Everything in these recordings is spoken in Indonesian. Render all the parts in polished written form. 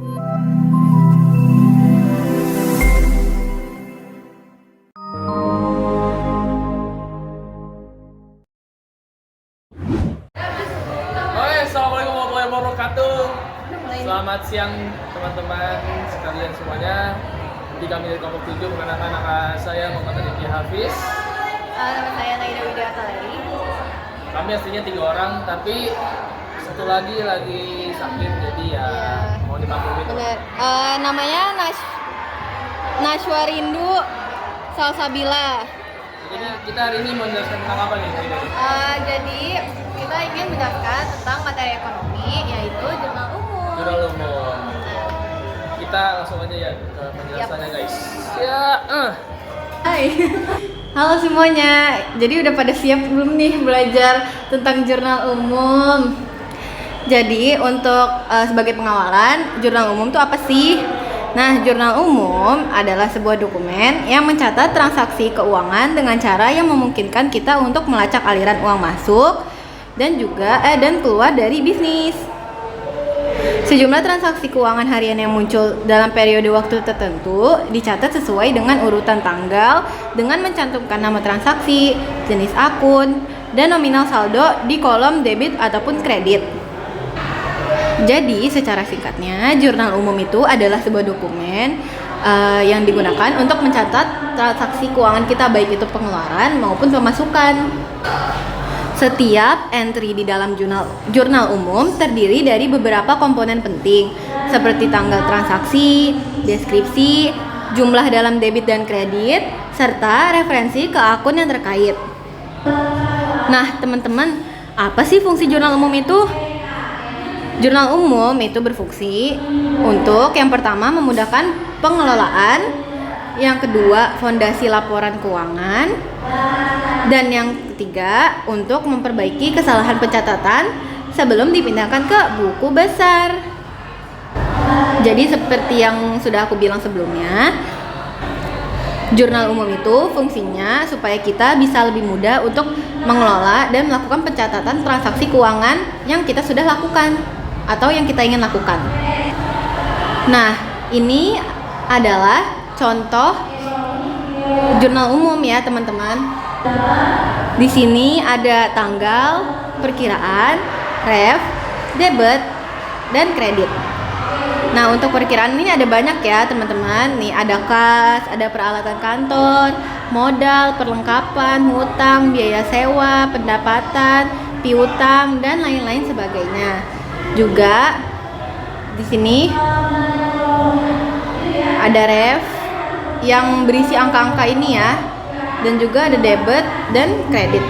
Assalamualaikum warahmatullahi wabarakatuh. Selamat siang teman-teman sekalian semuanya. Di kami dari kelompok 7 mengenalkan nama saya Muhammad Aditya Hafiz. Nama saya Naida Widiataleri. Kami aslinya 3 orang, tapi satu lagi sakit, jadi ya mau dimaklumin. Benar. Namanya Nashwa Rindu Salsabila. Jadi kita hari ini mau menjelaskan tentang apa nih? Jadi kita ingin menjelaskan tentang materi ekonomi, yaitu jurnal umum. Jurnal umum. Kita langsung aja ya ke penjelasannya guys. Hai. Halo semuanya. Jadi udah pada siap belum nih belajar tentang jurnal umum? Jadi untuk sebagai pengawalan, jurnal umum itu apa sih? Nah, jurnal umum adalah sebuah dokumen yang mencatat transaksi keuangan dengan cara yang memungkinkan kita untuk melacak aliran uang masuk dan juga dan keluar dari bisnis. Sejumlah transaksi keuangan harian yang muncul dalam periode waktu tertentu dicatat sesuai dengan urutan tanggal dengan mencantumkan nama transaksi, jenis akun, dan nominal saldo di kolom debit ataupun kredit. Jadi secara singkatnya, jurnal umum itu adalah sebuah dokumen yang digunakan untuk mencatat transaksi keuangan kita, baik itu pengeluaran maupun pemasukan. Setiap entry di dalam jurnal umum terdiri dari beberapa komponen penting, seperti tanggal transaksi, deskripsi, jumlah dalam debit dan kredit, serta referensi ke akun yang terkait. Nah, teman-teman, apa sih fungsi jurnal umum itu? Jurnal umum itu berfungsi untuk yang pertama memudahkan pengelolaan, yang kedua fondasi laporan keuangan, dan yang ketiga untuk memperbaiki kesalahan pencatatan sebelum dipindahkan ke buku besar. Jadi seperti yang sudah aku bilang sebelumnya, jurnal umum itu fungsinya supaya kita bisa lebih mudah untuk mengelola dan melakukan pencatatan transaksi keuangan yang kita sudah lakukan atau yang kita ingin lakukan. Nah, ini adalah contoh jurnal umum ya, teman-teman. Di sini ada tanggal, perkiraan, ref, debit, dan kredit. Nah, untuk perkiraan ini ada banyak ya, teman-teman. Nih ada kas, ada peralatan kantor, modal, perlengkapan, hutang, biaya sewa, pendapatan, piutang, dan lain-lain sebagainya. Juga di sini ada ref yang berisi angka-angka ini ya, dan juga ada debit dan kredit.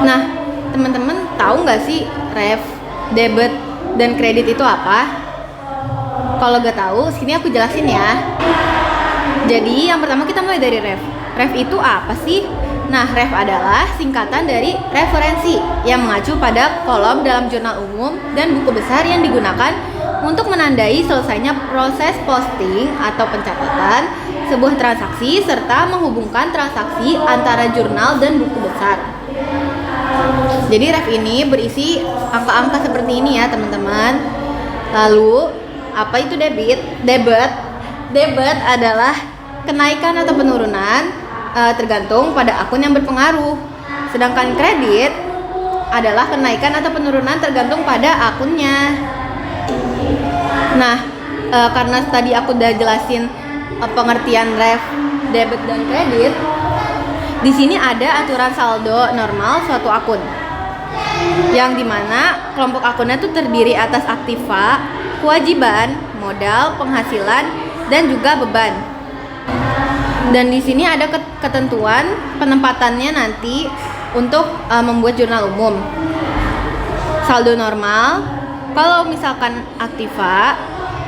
Nah, teman-teman tahu nggak sih ref, debit, dan kredit itu apa? Kalau nggak tahu, sini aku jelasin ya. Jadi yang pertama kita mulai dari ref. Ref itu apa sih? Nah, ref adalah singkatan dari referensi yang mengacu pada kolom dalam jurnal umum dan buku besar yang digunakan untuk menandai selesainya proses posting atau pencatatan sebuah transaksi serta menghubungkan transaksi antara jurnal dan buku besar. Jadi ref ini berisi angka-angka seperti ini ya, teman-teman. Lalu, apa itu debit? Debit adalah kenaikan atau penurunan tergantung pada akun yang berpengaruh. Sedangkan kredit adalah kenaikan atau penurunan tergantung pada akunnya. Nah, karena tadi aku udah jelasin pengertian ref, debit, dan kredit, di sini ada aturan saldo normal suatu akun, yang dimana kelompok akunnya itu terdiri atas aktiva, kewajiban, modal, penghasilan, dan juga beban. Dan di sini ada ketentuan penempatannya nanti untuk membuat jurnal umum. Saldo normal, kalau misalkan aktiva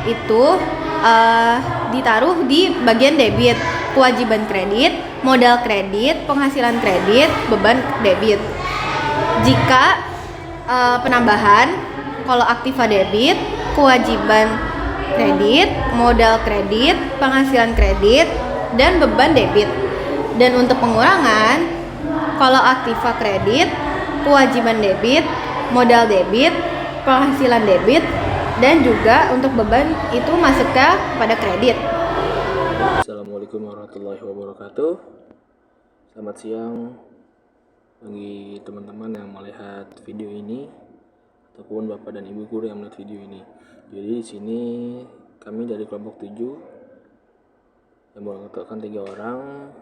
itu ditaruh di bagian debit, kewajiban kredit, modal kredit, penghasilan kredit, beban debit. Jika penambahan, kalau aktiva debit, kewajiban kredit, modal kredit, penghasilan kredit, dan beban debit. Dan untuk pengurangan, kalau aktiva kredit, kewajiban debit, modal debit, penghasilan debit, Dan juga untuk beban itu masuknya pada kredit. Assalamualaikum warahmatullahi wabarakatuh. Selamat siang bagi teman-teman yang melihat video ini ataupun bapak dan ibu guru yang melihat video ini. Jadi di sini kami dari kelompok 7 yang mengatakan 3 orang.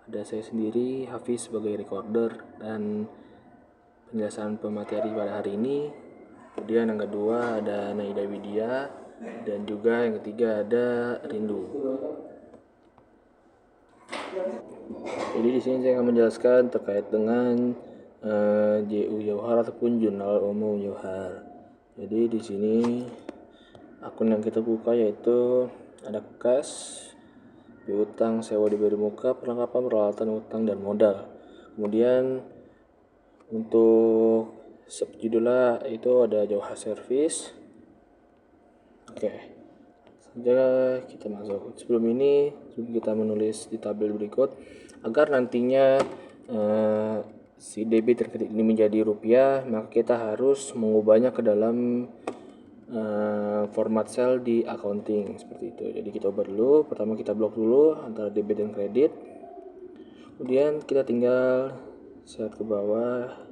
Ada saya sendiri, Hafiz sebagai recorder dan penjelasan pemateri pada hari ini. Kemudian yang kedua ada Naida Widya dan juga yang ketiga ada Rindu. Jadi di sini saya akan menjelaskan terkait dengan JU Jauhar ataupun Jurnal Umum Jauhar. Jadi di sini akun yang kita buka yaitu ada kas, piutang, sewa diberi muka, perlengkapan peralatan utang dan modal. Kemudian untuk subjudulnya itu ada Jauhar Service. Oke. Saja kita masuk. Sebelum kita menulis di tabel berikut agar nantinya si debit dan kredit ini menjadi rupiah, maka kita harus mengubahnya ke dalam format sel di accounting seperti itu. Jadi kita ubah dulu. Pertama kita blok dulu antara debit dan kredit. Kemudian kita tinggal set ke bawah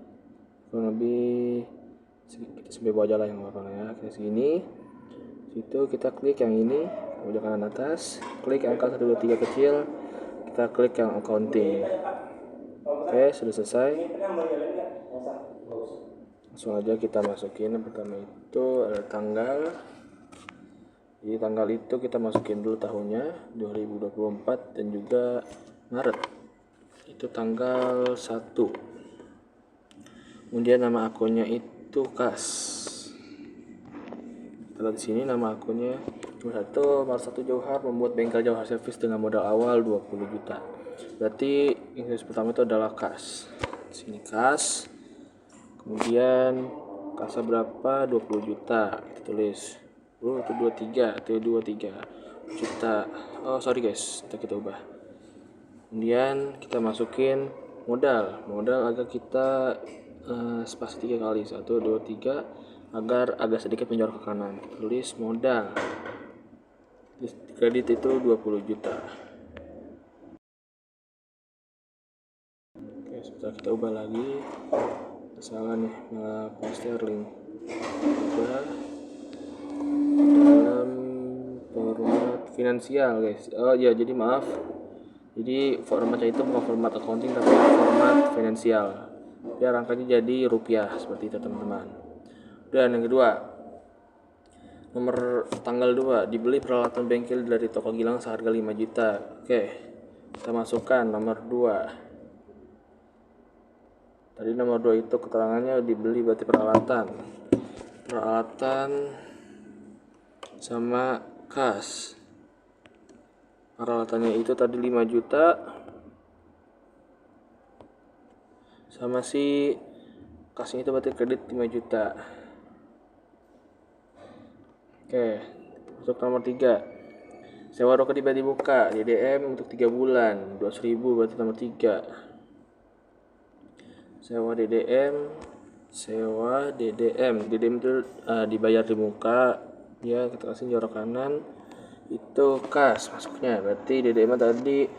kurang lebih kita sampai bawah aja lah yang apa ya. Kayak segini. Situ kita klik yang ini, pojok kanan atas, klik angka 1 2 3 kecil, kita klik yang accounting. Oke, sudah selesai. Langsung aja kita masukin. Yang pertama itu ada tanggal. Di tanggal itu kita masukin dulu tahunnya 2024 dan juga Maret. Itu tanggal 1. Kemudian nama akunnya itu kas. Kalau di sini nama akunnya Maret 1 Jauhar membuat bengkel Jauhar Service dengan modal awal 20 juta. Berarti Inggris pertama itu adalah kas. Di sini kas. Kemudian kasnya berapa? 20 juta. Kita tulis. Itu 23, itu 23 juta. Oh, sorry guys, kita ubah. Kemudian kita masukin modal agar kita spasi 3 kali. 1 2 3 agar agak sedikit menjorok ke kanan. Tulis modal. Kredit itu 20 juta. Oke, sebentar kita ubah lagi. Salah nih, malah sterling. Ubah dalam format finansial, guys. Oh ya, jadi maaf. Jadi formatnya itu bukan format accounting tapi format finansial. Biar angkanya jadi rupiah seperti itu, teman-teman. Dan yang kedua, nomor tanggal 2, dibeli peralatan bengkel dari toko Gilang seharga 5 juta. Oke, kita masukkan nomor 2. Tadi nomor 2 itu keterangannya dibeli berarti peralatan sama kas. Peralatannya itu tadi 5 juta sama si kasnya itu berarti kredit 5 juta. Oke, untuk nomor 3, sewa rokok dibuka DDM untuk 3 bulan 200.000 berarti nomor 3. Sewa DDM itu dibayar di muka ya, kita kasih jorok kanan itu kas masuknya, berarti DDM tadi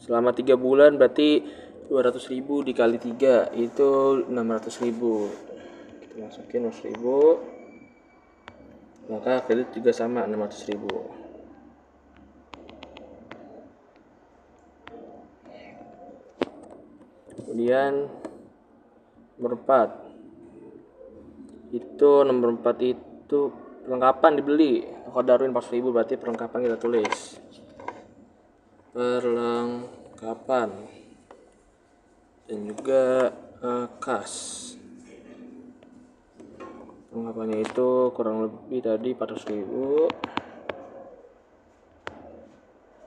selama 3 bulan berarti 200.000 dikali 3 itu 600.000. Kita masukin 600.000, maka kredit juga sama 600.000. Kemudian nomor 4 itu perlengkapan dibeli toko Darwin 400.000 berarti perlengkapan kita tulis perlengkapan dan juga kas. Perlengkapannya itu kurang lebih tadi 400.000,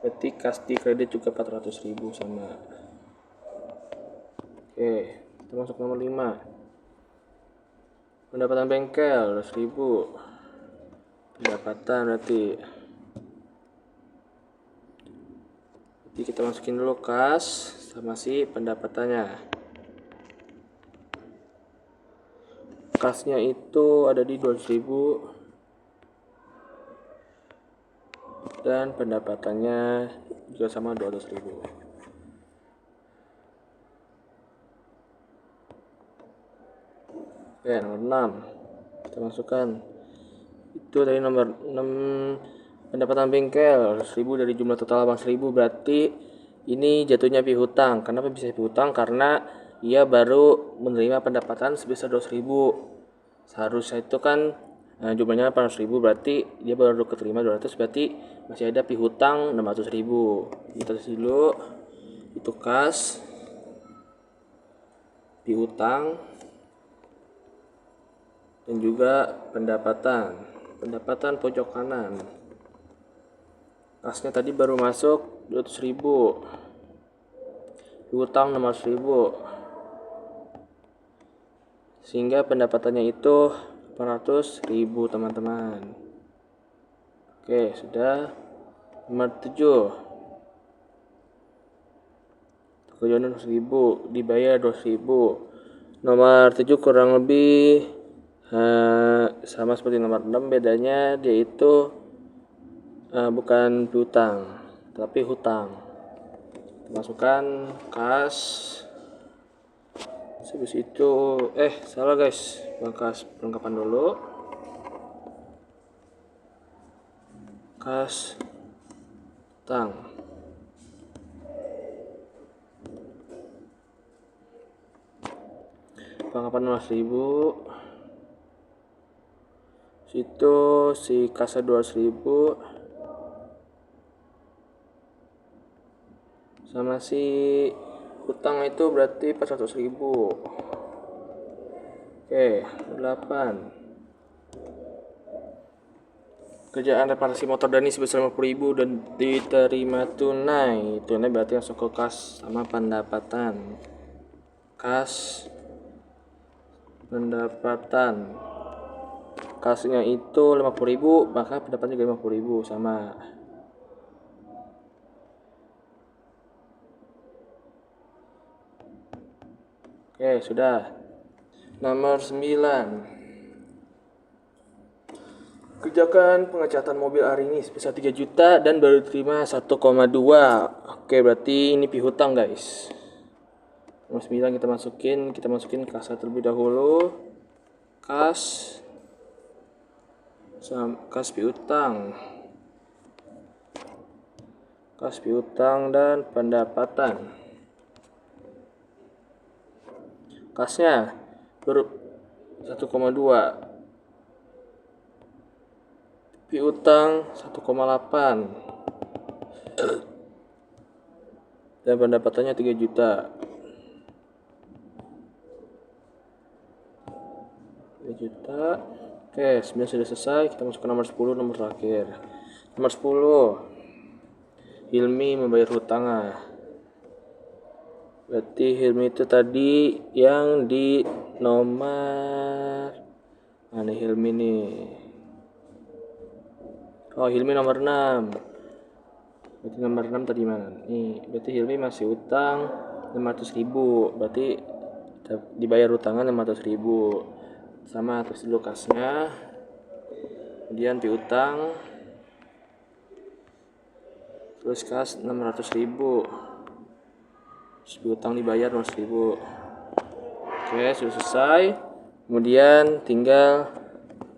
berarti kas di kredit juga 400.000 sama. Oke, kita masuk nomor 5, pendapatan bengkel 200.000. Pendapatan berarti kita masukin dulu kas sama si pendapatannya. kasnya itu ada di 200.000 dan pendapatannya juga sama 200.000. Oke, nomor 6 kita masukkan itu dari nomor 6, pendapatan bengkel 1.000 dari jumlah total abang 1.000, berarti ini jatuhnya piutang. Kenapa bisa piutang? Karena ia baru menerima pendapatan sebesar 200.000. Seharusnya itu kan jumlahnya 800.000, berarti dia baru keterima 200, berarti masih ada piutang 600.000. Kita tulis dulu itu kas piutang dan juga pendapatan pojok kanan. Kasnya tadi baru masuk 200.000, piutang 600.000, sehingga pendapatannya itu 800.000 teman-teman. Oke, sudah. Nomor 7, tujuan 1.000 dibayar 200.000. Nomor 7 kurang lebih sama seperti nomor 6, bedanya dia itu bukan piutang tapi hutang. Masukkan kas. Habis itu salah guys, kas perlengkapan dulu. Kas hutang. Perlengkapan 200.000. Situ si kasnya 200.000 sama si hutang itu berarti 400.000. Oke, 8. Kerjaan reparasi motor Dani sebesar 50.000 dan diterima tunai. Tunai berarti masuk ke kas sama pendapatan. Kas pendapatan. Kasnya itu 50.000, maka pendapatan juga 50.000 sama. Oke, sudah. Nomor 9. Kerjakan pengecatan mobil hari ini sebesar 3 juta dan baru terima 1,2. Oke, berarti ini piutang guys. Nomor 9 kita masukin kasnya terlebih dahulu. Kas piutang. Kas piutang dan pendapatan. Kasnya baru 1,2. Piutang 1,8. Dan pendapatannya 3 juta. 3 juta. Oke, 9 sudah selesai. Kita masuk ke nomor 10, nomor terakhir. Nomor 10. Hilmi membayar hutangnya. Berarti Hilmi itu tadi yang di nomor mana Hilmi nih? Oh, Hilmi nomor 6. Berarti nomor 6 tadi mana? Nih, berarti Hilmi masih utang 500.000. Berarti dibayar hutangnya 500.000. Sama, terus dulu kasnya, kemudian piutang, terus kas 600.000, terus piutang dibayar 200.000. Oke, sudah selesai. Kemudian tinggal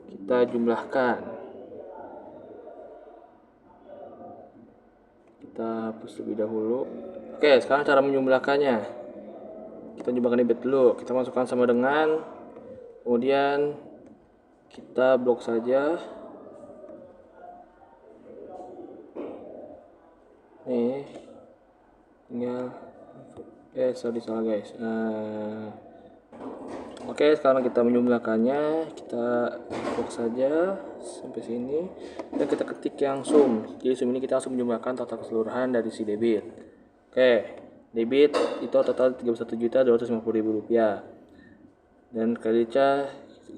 kita jumlahkan. Kita hapus terlebih dahulu. Oke, sekarang cara menjumlahkannya. Kita jumlahkan debit dulu. Kita masukkan sama dengan, kemudian kita blok saja. Nih, tinggal salah guys. Oke, sekarang kita menjumlahkannya. Kita blok saja sampai sini dan kita ketik yang sum. Jadi sum ini kita langsung menjumlahkan total keseluruhan dari si debit. Oke, debit itu total 31.250.000 rupiah. Dan kreditnya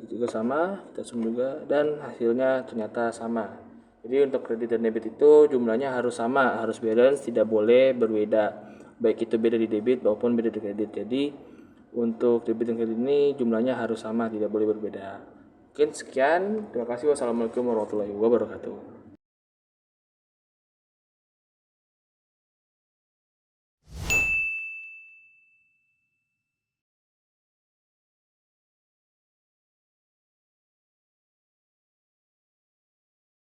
juga sama, kita sum juga, dan hasilnya ternyata sama. Jadi untuk kredit dan debit itu jumlahnya harus sama, harus balance, tidak boleh berbeda, baik itu beda di debit maupun beda di kredit. Jadi Untuk debit dan kredit ini jumlahnya harus sama, tidak boleh berbeda. Mungkin sekian, terima kasih. Wassalamualaikum warahmatullahi wabarakatuh.